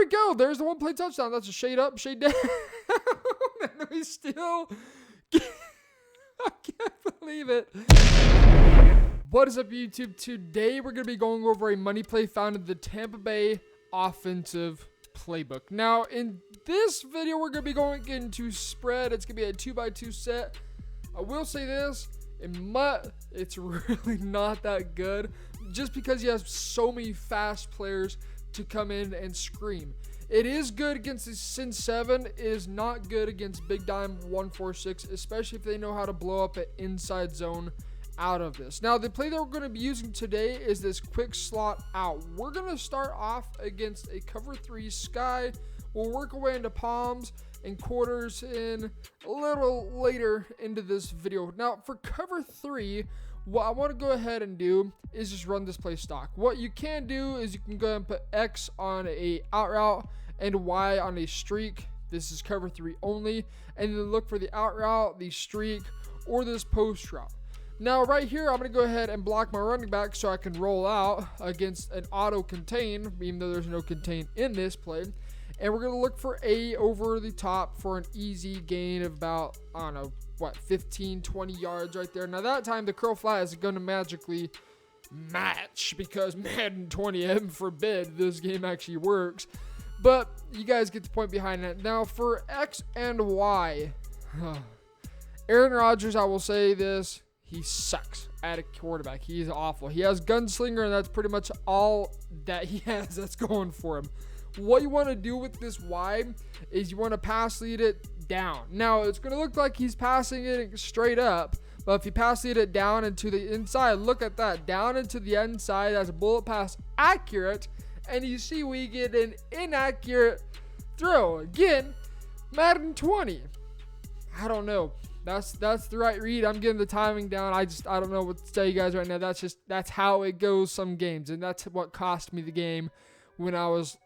we go. There's the one play touchdown. That's a shade up, shade down. And we still... I can't believe it. What is up, YouTube? Today, we're going to be going over a money play found in the Tampa Bay offensive playbook. Now, in this video, we're going to be going into spread. It's going to be a 2x2 set. I will say this. In MUT, it's really not that good just because he has so many fast players to come in and scream. It is good against the Sin 7. It is not good against Big Dime 146, especially if they know how to blow up an inside zone out of this. Now, the play that we're going to be using today is this quick slot out. We're going to start off against a cover 3 sky. We'll work our way into palms and quarters in a little later into this video. Now, for cover 3, what I want to go ahead and do is just run this play stock. What you can do is you can go ahead and put X on a out route and Y on a streak. This is cover 3 only. And then look for the out route, the streak, or this post route. Now, right here, I'm going to go ahead and block my running back so I can roll out against an auto contain, even though there's no contain in this play. And we're going to look for A over the top for an easy gain of about, I don't know, what, 15, 20 yards right there. Now, that time, the curl flat is going to magically match because Madden 20, heaven forbid, this game actually works. But you guys get the point behind it. Now, for X and Y, Aaron Rodgers, I will say this, he sucks at a quarterback. He is awful. He has gunslinger, and that's pretty much all that he has that's going for him. What you want to do with this Y is you want to pass lead it down. Now, it's going to look like he's passing it straight up, but if you pass lead it down into the inside, look at that. Down into the inside, that's a bullet pass accurate, and you see we get an inaccurate throw. Again, Madden 20. I don't know. That's the right read. I'm getting the timing down. I don't know what to tell you guys right now. That's how it goes some games, and that's what cost me the game when I was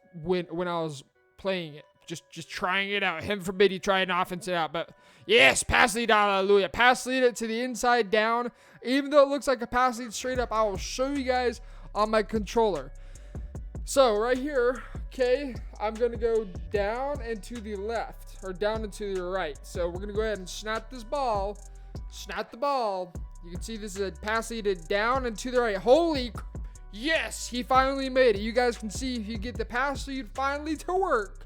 playing it. Just trying it out. Heaven forbid he tried an offense out, but yes, pass lead, hallelujah. Pass lead it to the inside down. Even though it looks like a pass lead straight up, I will show you guys on my controller. So right here, okay, I'm going to go down and to the left, or down and to the right. So we're going to go ahead and snap this ball. Snap the ball. You can see this is a pass lead down and to the right. Holy yes, he finally made it. You guys can see if you get the pass lead finally to work,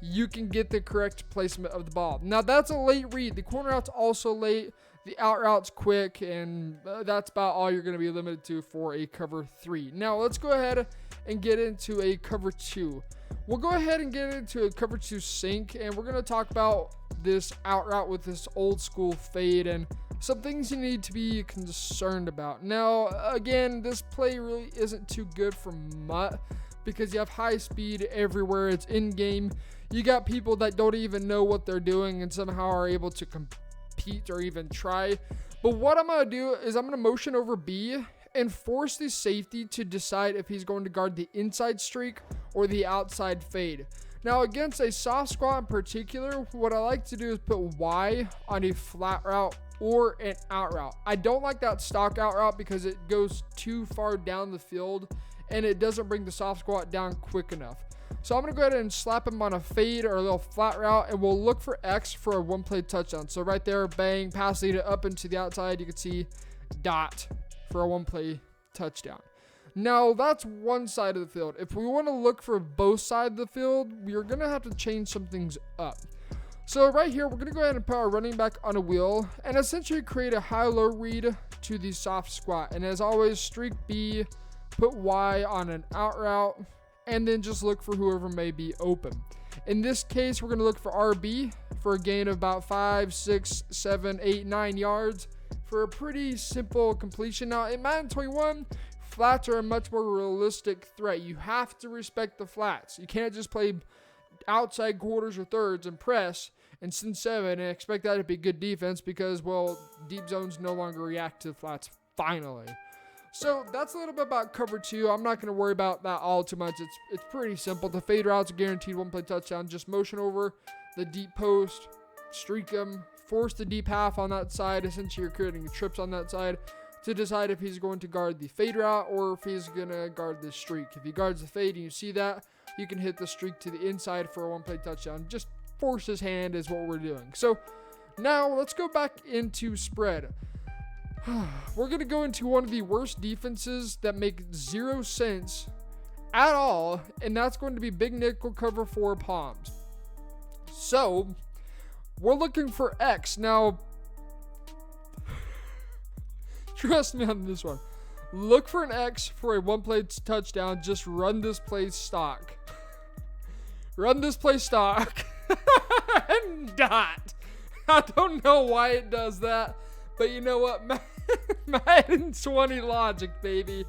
you can get the correct placement of the ball. Now, that's a late read. The corner route's also late. The out route's quick, and that's about all you're going to be limited to for a cover 3. Now, let's go ahead and get into a cover 2. We'll go ahead and get into a cover 2 sink, and we're going to talk about this out route with this old school fade and some things you need to be concerned about. Now, again, this play really isn't too good for MUT because you have high speed everywhere. It's in-game. You got people that don't even know what they're doing and somehow are able to compete or even try. But what I'm going to do is I'm going to motion over B and force the safety to decide if he's going to guard the inside streak or the outside fade. Now, against a soft squat in particular, what I like to do is put Y on a flat route or an out route. I don't like that stock out route because it goes too far down the field and it doesn't bring the soft squat down quick enough. So I'm going to go ahead and slap him on a fade or a little flat route, and we'll look for X for a one-play touchdown. So right there, bang, pass lead it up into the outside. You can see dot for a one-play touchdown. Now, that's one side of the field. If we want to look for both sides of the field, we're going to have to change some things up. So right here, we're going to go ahead and put our running back on a wheel and essentially create a high-low read to the soft squat. And as always, streak B, put Y on an out route, and then just look for whoever may be open. In this case, we're going to look for RB for a gain of about 5, 6, 7, 8, 9 yards for a pretty simple completion. Now, in Madden 21, flats are a much more realistic threat. You have to respect the flats. You can't just play outside quarters or thirds and press and Sin 7 and expect that to be good defense because, well, deep zones no longer react to the flats finally. So that's a little bit about cover 2. I'm not going to worry about that all too much. It's pretty simple. The fade route's a guaranteed one-play touchdown. Just motion over the deep post, streak him, force the deep half on that side. Essentially, you're creating trips on that side to decide if he's going to guard the fade route or if he's going to guard the streak. If he guards the fade and you see that, you can hit the streak to the inside for a one-play touchdown. Just force his hand is what we're doing. So now let's go back into spread. We're going to go into one of the worst defenses that make zero sense at all, and that's going to be big nickel cover 4 palms. So we're looking for X. Now, trust me on this one. Look for an X for a one-play touchdown. Just run this play stock. Run this play stock. And dot. I don't know why it does that, but you know what? Madden 20 logic, baby.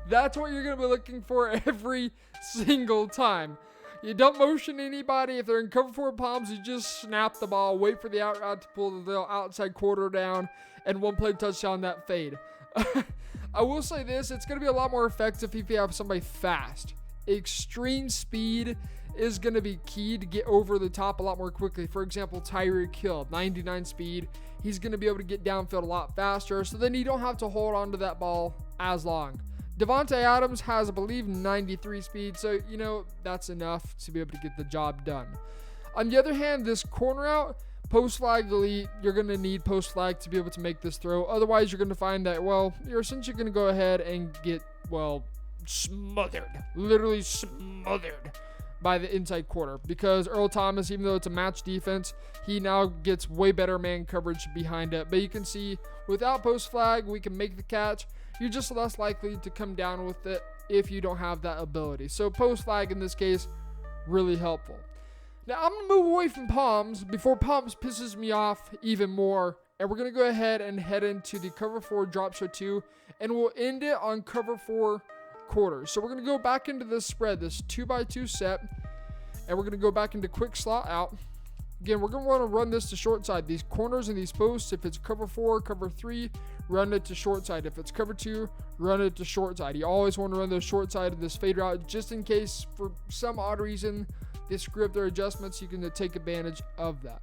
That's what you're going to be looking for every single time. You don't motion anybody. If they're in cover 4 palms, you just snap the ball, wait for the out route to pull the outside quarter down, and one-play touchdown that fade. I will say this, it's going to be a lot more effective if you have somebody fast. Extreme speed is going to be key to get over the top a lot more quickly. For example, Tyreek Hill, 99 speed. He's going to be able to get downfield a lot faster, so then you don't have to hold on to that ball as long. Devontae Adams has, I believe, 93 speed, so, you know, that's enough to be able to get the job done. On the other hand, this corner out, post flag elite, you're going to need post flag to be able to make this throw. Otherwise, you're going to find that, well, you're essentially going to go ahead and get, well, smothered. Literally smothered by the inside quarter. Because Earl Thomas, even though it's a match defense, he now gets way better man coverage behind it. But you can see, without post flag, we can make the catch. You're just less likely to come down with it if you don't have that ability. So post flag in this case, really helpful. Now, I'm going to move away from palms before palms pisses me off even more. And we're going to go ahead and head into the cover 4 drop show 2. And we'll end it on cover 4 quarters. So we're going to go back into this spread, this 2x2 set. And we're going to go back into quick slot out. Again, we're going to want to run this to short side. These corners and these posts, if it's cover 4, cover 3, run it to short side. If it's cover 2, run it to short side. You always want to run the short side of this fade route just in case for some odd reason they screw up their adjustments. You can take advantage of that.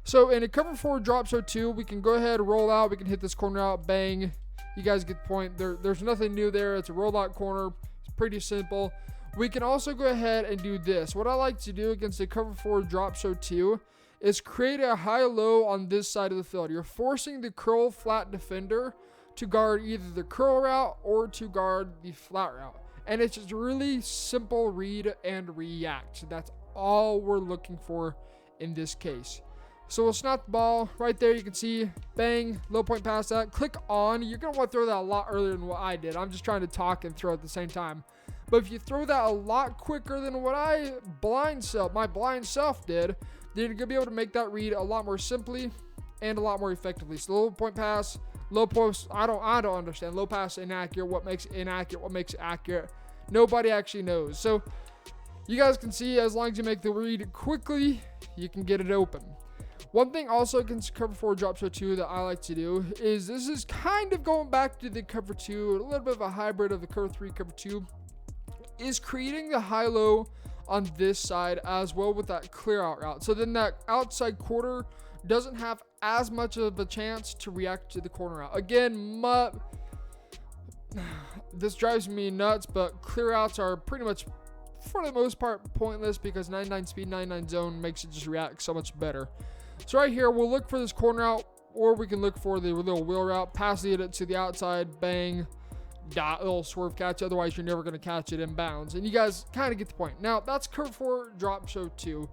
So in a cover 4 drop show 2, we can go ahead, roll out. We can hit this corner out, bang. You guys get the point. There's nothing new there. It's a roll out corner. It's pretty simple. We can also go ahead and do this. What I like to do against a cover 4 drop show 2 is create a high-low on this side of the field. You're forcing the curl flat defender to guard either the curl route or to guard the flat route. And it's just really simple read and react. That's all we're looking for in this case. So we'll snap the ball right there. You can see, bang, low point pass that. Click on. You're going to want to throw that a lot earlier than what I did. I'm just trying to talk and throw at the same time. But if you throw that a lot quicker than what my blind self did, then you're going to be able to make that read a lot more simply and a lot more effectively. So low point pass, low post, I don't understand. Low pass, inaccurate. What makes it inaccurate? What makes it accurate? Nobody actually knows. So you guys can see, as long as you make the read quickly, you can get it open. One thing also against cover 4 drop show 2 that I like to do is, this is kind of going back to the cover 2, a little bit of a hybrid of the cover 3, cover 2, is creating the high-low on this side as well with that clear out route. So then that outside quarter doesn't have as much of a chance to react to the corner route. Again, this drives me nuts, but clear outs are pretty much, for the most part, pointless because 99 speed, 99 zone makes it just react so much better. So right here, we'll look for this corner out, or we can look for the little wheel route, pass it to the outside, bang, dot, little swerve catch. Otherwise, you're never going to catch it in bounds. And you guys kind of get the point. Now, that's cover 4 drop show 2.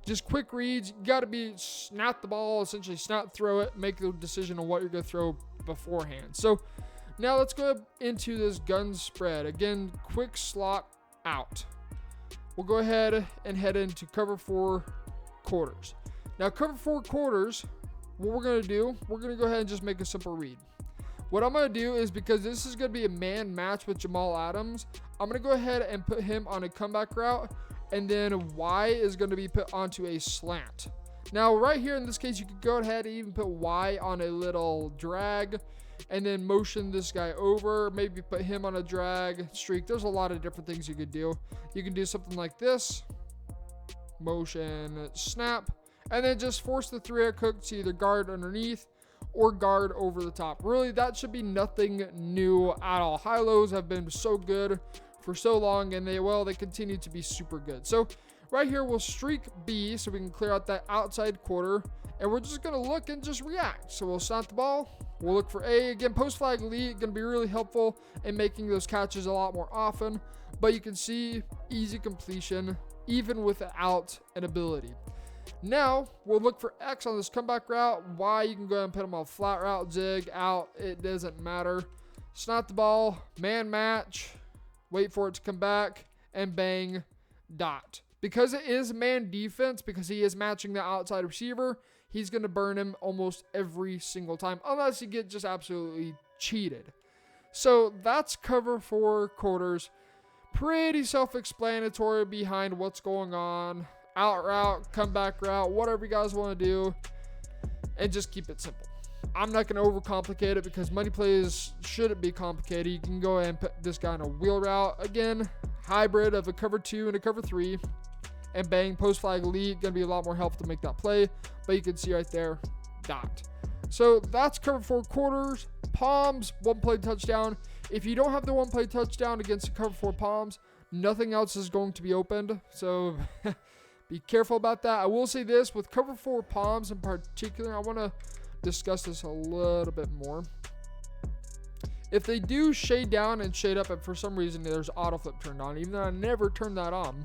Just quick reads. You got to be snap the ball, essentially snap throw it, make the decision on what you're going to throw beforehand. So now let's go into this gun spread. Again, quick slot out. We'll go ahead and head into cover 4 quarters. Now, cover 4 quarters, what we're going to do, we're going to go ahead and just make a simple read. What I'm going to do is, because this is going to be a man match with Jamal Adams, I'm going to go ahead and put him on a comeback route, and then Y is going to be put onto a slant. Now, right here in this case, you could go ahead and even put Y on a little drag, and then motion this guy over, maybe put him on a drag streak. There's a lot of different things you could do. You can do something like this, motion, snap, and then just force the 3-air hook to either guard underneath or guard over the top. Really, that should be nothing new at all. High lows have been so good for so long, and they continue to be super good. So right here, we'll streak B so we can clear out that outside quarter, and we're just going to look and just react. So we'll snap the ball. We'll look for A. Again, post flag elite, going to be really helpful in making those catches a lot more often. But you can see easy completion even without an ability. Now, we'll look for X on this comeback route. Y, you can go ahead and put them on flat route, zig, out. It doesn't matter. Snap the ball, man match, wait for it to come back, and bang, dot. Because it is man defense, because he is matching the outside receiver, he's going to burn him almost every single time, unless you get just absolutely cheated. So that's cover 4 quarters. Pretty self-explanatory behind what's going on. Out route, comeback route, whatever you guys want to do, and just keep it simple. I'm not going to overcomplicate it because money plays shouldn't be complicated. You can go ahead and put this guy in a wheel route. Again, hybrid of a cover 2 and a cover 3. And bang, post flag elite, going to be a lot more helpful to make that play. But you can see right there, dot. So that's cover 4 quarters. Palms, 1 play touchdown. If you don't have the 1 play touchdown against the cover 4 palms, nothing else is going to be opened. So be careful about that. I will say this, with cover 4 palms in particular, I want to discuss this a little bit more. If they do shade down and shade up, and for some reason there's auto flip turned on, even though I never turned that on,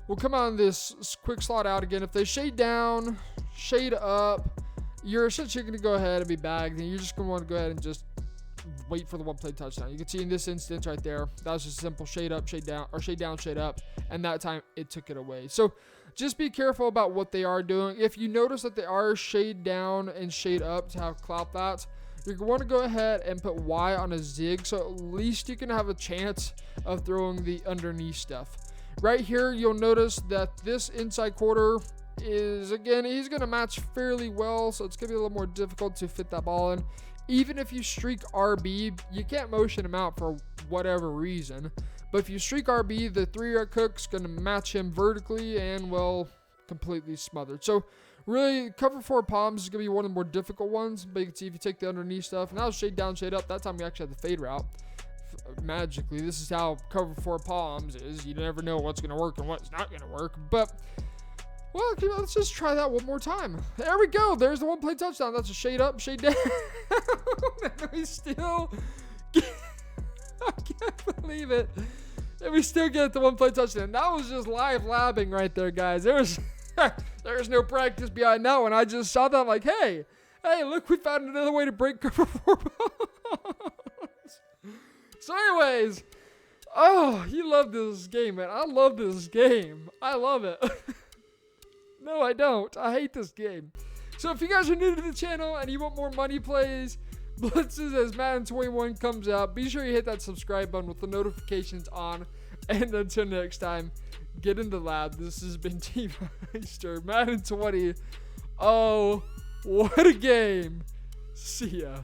we'll come on this quick slot out again. If they shade down, shade up, you're essentially going to go ahead and be bagged, and you're just going to want to go ahead and just wait for the 1 play touchdown. You can see in this instance right there, that was just a simple shade up, shade down, or shade down, shade up, and that time it took it away. So just be careful about what they are doing. If you notice that they are shade down and shade up to have clout that, you're going to want to go ahead and put Y on a zig, so at least you can have a chance of throwing the underneath stuff. Right here, you'll notice that this inside quarter is, again, he's going to match fairly well, so it's going to be a little more difficult to fit that ball in. Even if you streak RB, you can't motion him out for whatever reason. But if you streak RB, the 3-yard cook's going to match him vertically and, well, completely smothered. So really, cover 4 palms is going to be one of the more difficult ones. But you can see if you take the underneath stuff, now shade down, shade up. That time we actually had the fade route. Magically, this is how cover 4 palms is. You never know what's going to work and what's not going to work. But, well, okay, let's just try that one more time. There we go. There's the 1 play touchdown. That's a shade up, shade down. We still I can't believe it. And we still get the 1 play touchdown. That was just live labbing right there, guys. There's no practice behind that one. I just saw that like, hey, look, we found another way to break cover 4 palms. So anyways, oh, you love this game, man. I love this game. I love it. No, I don't. I hate this game. So if you guys are new to the channel and you want more money plays, blitzes as Madden 21 comes out, be sure you hit that subscribe button with the notifications on. And until next time, get in the lab. This has been Team Meister, Madden 20. Oh, what a game. See ya.